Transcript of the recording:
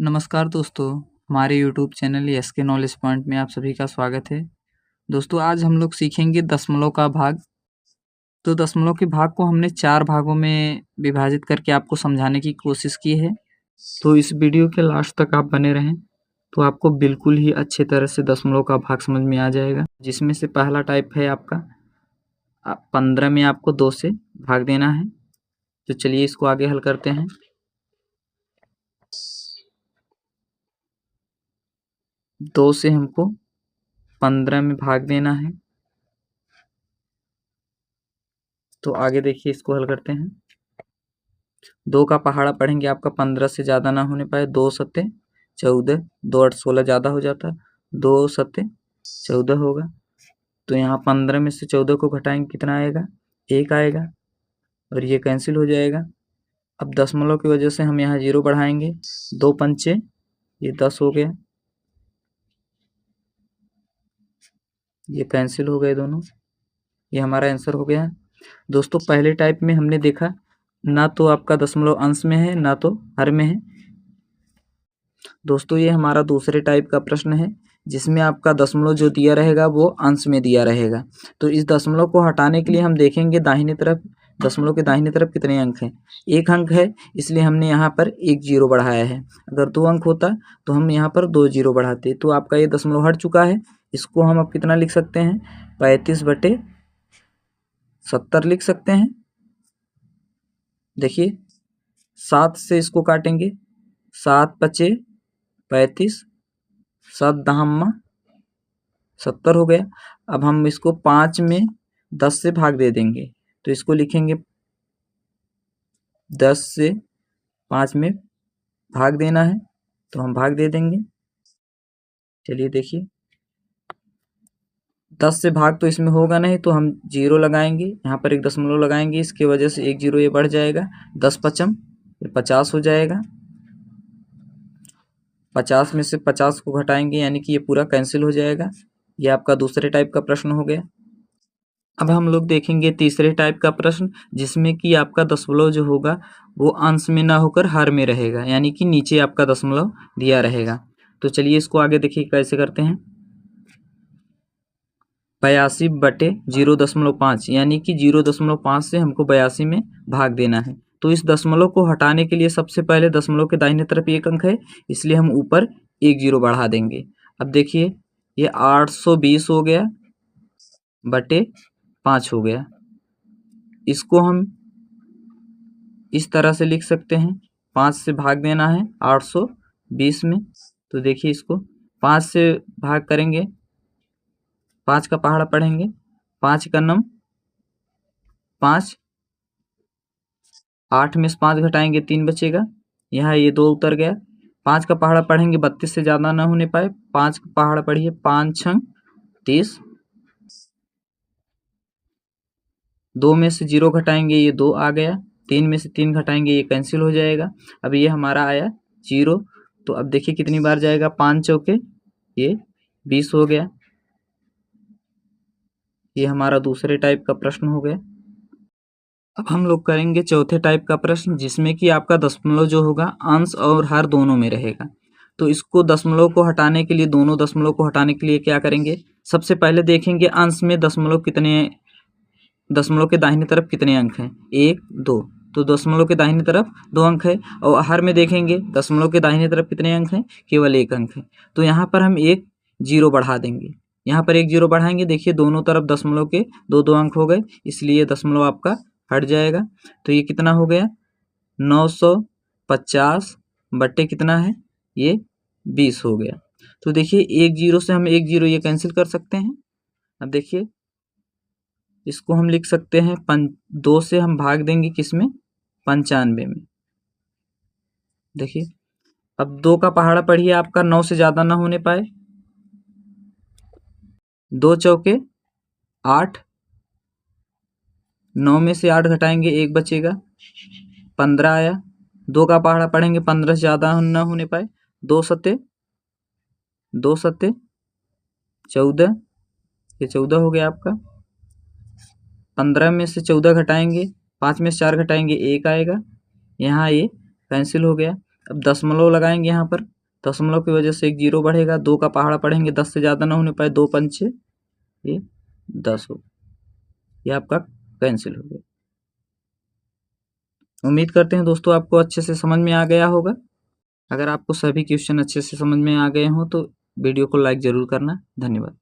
नमस्कार दोस्तों, हमारे YouTube channel SK knowledge point में आप सभी का स्वागत है। दोस्तों आज हम लोग सीखेंगे दशमलव का भाग। तो दशमलव के भाग को हमने 4 भागों में विभाजित करके आपको समझाने की कोशिश की है। तो इस वीडियो के लास्ट तक आप बने रहें, तो आपको बिल्कुल ही अच्छे तरह से दशमलव का भाग समझ में आ जाएगा। जिसमें से पहला टाइप है आपका 15 में आपको 2 से भाग देना है। तो चलिए इसको आगे हल करते हैं। 2 से हमको 15 में भाग देना है। तो आगे देखिए इसको हल करते हैं। 2 का पहाड़ा पढ़ेंगे आपका 15 से ज़्यादा ना होने पाए। 2 सत्ते 14, 2 8 16 ज़्यादा हो जाता है। 2 सत्ते 14 होगा। तो यहाँ 15 में से 14 को घटाएंगे कितना आएगा? 1 आएगा और ये कैंसिल हो जाएगा। अब दशमलव की वजह से हम यहाँ 0 बढ़ाएंगे। 2 पंचे ये 10 हो गया, ये कैंसिल हो गए दोनों। ये हमारा आंसर हो गया। दोस्तों पहले टाइप में हमने देखा ना तो आपका दशमलव अंश में है ना तो हर में है। दोस्तों ये हमारा दूसरे टाइप का प्रश्न है जिसमें आपका दशमलव जो दिया रहेगा वो अंश में दिया रहेगा। तो इस दशमलव को हटाने के लिए हम देखेंगे दाहिने तरफ, दशमलव के दाहिने तरफ कितने अंक हैं। 1 अंक है, इसलिए हमने यहाँ पर 1 0 बढ़ाया है। अगर 2 अंक होता तो हम यहाँ पर 2 0 बढ़ाते। तो आपका ये दशमलव हट चुका है। इसको हम अब कितना लिख सकते हैं? 35/70 लिख सकते हैं। देखिए 7 से इसको काटेंगे, 7 पचे 35, 7 दहम्मा 70 हो गया। अब हम इसको 5 में 10 से भाग दे देंगे। तो इसको लिखेंगे 10 से 5 में भाग देना है, तो हम भाग दे देंगे। चलिए देखिए 10 से भाग तो इसमें होगा नहीं, तो हम 0 लगाएंगे, यहाँ पर एक दशमलव लगाएंगे। इसकी वजह से 1 0 ये बढ़ जाएगा। 10 पचम ये 50 हो जाएगा। 50 में से 50 को घटाएंगे यानी कि ये पूरा कैंसिल हो जाएगा। ये आपका दूसरे टाइप का प्रश्न हो गया। अब हम लोग देखेंगे तीसरे टाइप का प्रश्न जिसमें कि आपका दशमलव जो होगा वो अंश में ना होकर हर में रहेगा, यानी कि नीचे आपका दशमलव दिया रहेगा। तो चलिए इसको आगे देखिए कैसे करते हैं। 82/0.5 यानी कि 0.5 से हमको 82 में भाग देना है। तो इस दशमलव को हटाने के लिए सबसे पहले दशमलव के दाहिने तरफ 1 अंक है, इसलिए हम ऊपर 1 0 बढ़ा देंगे। अब देखिए ये 820 हो गया बटे 5 हो गया। इसको हम इस तरह से लिख सकते हैं। 5 से भाग देना है 820 में। तो देखिए इसको 5 से भाग करेंगे, 5 का पहाड़ा पढ़ेंगे, 5 का नम 5, 8 में से 5 घटाएंगे 3 बचेगा। यहाँ ये 2 उतर गया। 5 का पहाड़ा पढ़ेंगे 32 से ज़्यादा ना होने पाए। 5 का पहाड़ा पढ़िए 5 छंग 30, 2 में से 0 घटाएंगे ये 2 आ गया। 3 में से 3 घटाएंगे ये कैंसिल हो जाएगा। अब ये हमारा आया 0। तो अब देखिए कितनी बार जाएगा, 5 चौके ये 20 हो गया। ये हमारा दूसरे टाइप का प्रश्न हो गया। अब हम लोग करेंगे चौथे टाइप का प्रश्न जिसमें कि आपका दशमलव जो होगा अंश और हर दोनों में रहेगा। तो इसको दशमलव को हटाने के लिए, दोनों दशमलव को हटाने के लिए क्या करेंगे? सबसे पहले देखेंगे अंश में दशमलव कितने, दशमलव के दाहिने तरफ कितने अंक हैं? 1 2। तो दशमलव के दाहिने तरफ 2 अंक है। और हर में देखेंगे दशमलव के दाहिने तरफ कितने अंक हैं? केवल 1 अंक है। तो यहाँ पर हम 1 0 बढ़ा देंगे। यहाँ पर 1 0 बढ़ाएंगे, देखिए दोनों तरफ दशमलव के 2 2 अंक हो गए, इसलिए दशमलव आपका हट जाएगा। तो ये कितना हो गया? 950 बट्टे कितना है? ये 20 हो गया। तो देखिए 1 0 से हम 1 0 ये कैंसिल कर सकते हैं। अब देखिए इसको हम लिख सकते हैं 2 से हम भाग देंगे किसमें? 95 में। देखिए अब 2 का पहाड़ा पढ़िए आपका 9 से ज़्यादा ना होने पाए। 2 चौके 8, 9 में से 8 घटाएंगे 1 बचेगा, 15 आया। 2 का पहाड़ा पढ़ेंगे 15 से ज़्यादा ना होने पाए। 2 सत्ते 14, ये 14 हो गया आपका। 15 में से 14 घटाएंगे, 5 में से 4 घटाएंगे 1 आएगा। यहाँ ये कैंसिल हो गया। अब दशमलव लगाएंगे यहाँ पर, दशमलव की वजह से एक जीरो बढ़ेगा, 2 का पहाड़ा पढ़ेंगे, 10 से ज़्यादा ना होने पाए, 2 पंचे ये 10 हो, ये आपका कैंसिल हो गया। उम्मीद करते हैं दोस्तों आपको अच्छे से समझ में आ गया होगा। अगर आपको सभी क्वेश्चन अच्छे से समझ में आ गए हों तो वीडियो को लाइक ज़रूर करना। धन्यवाद।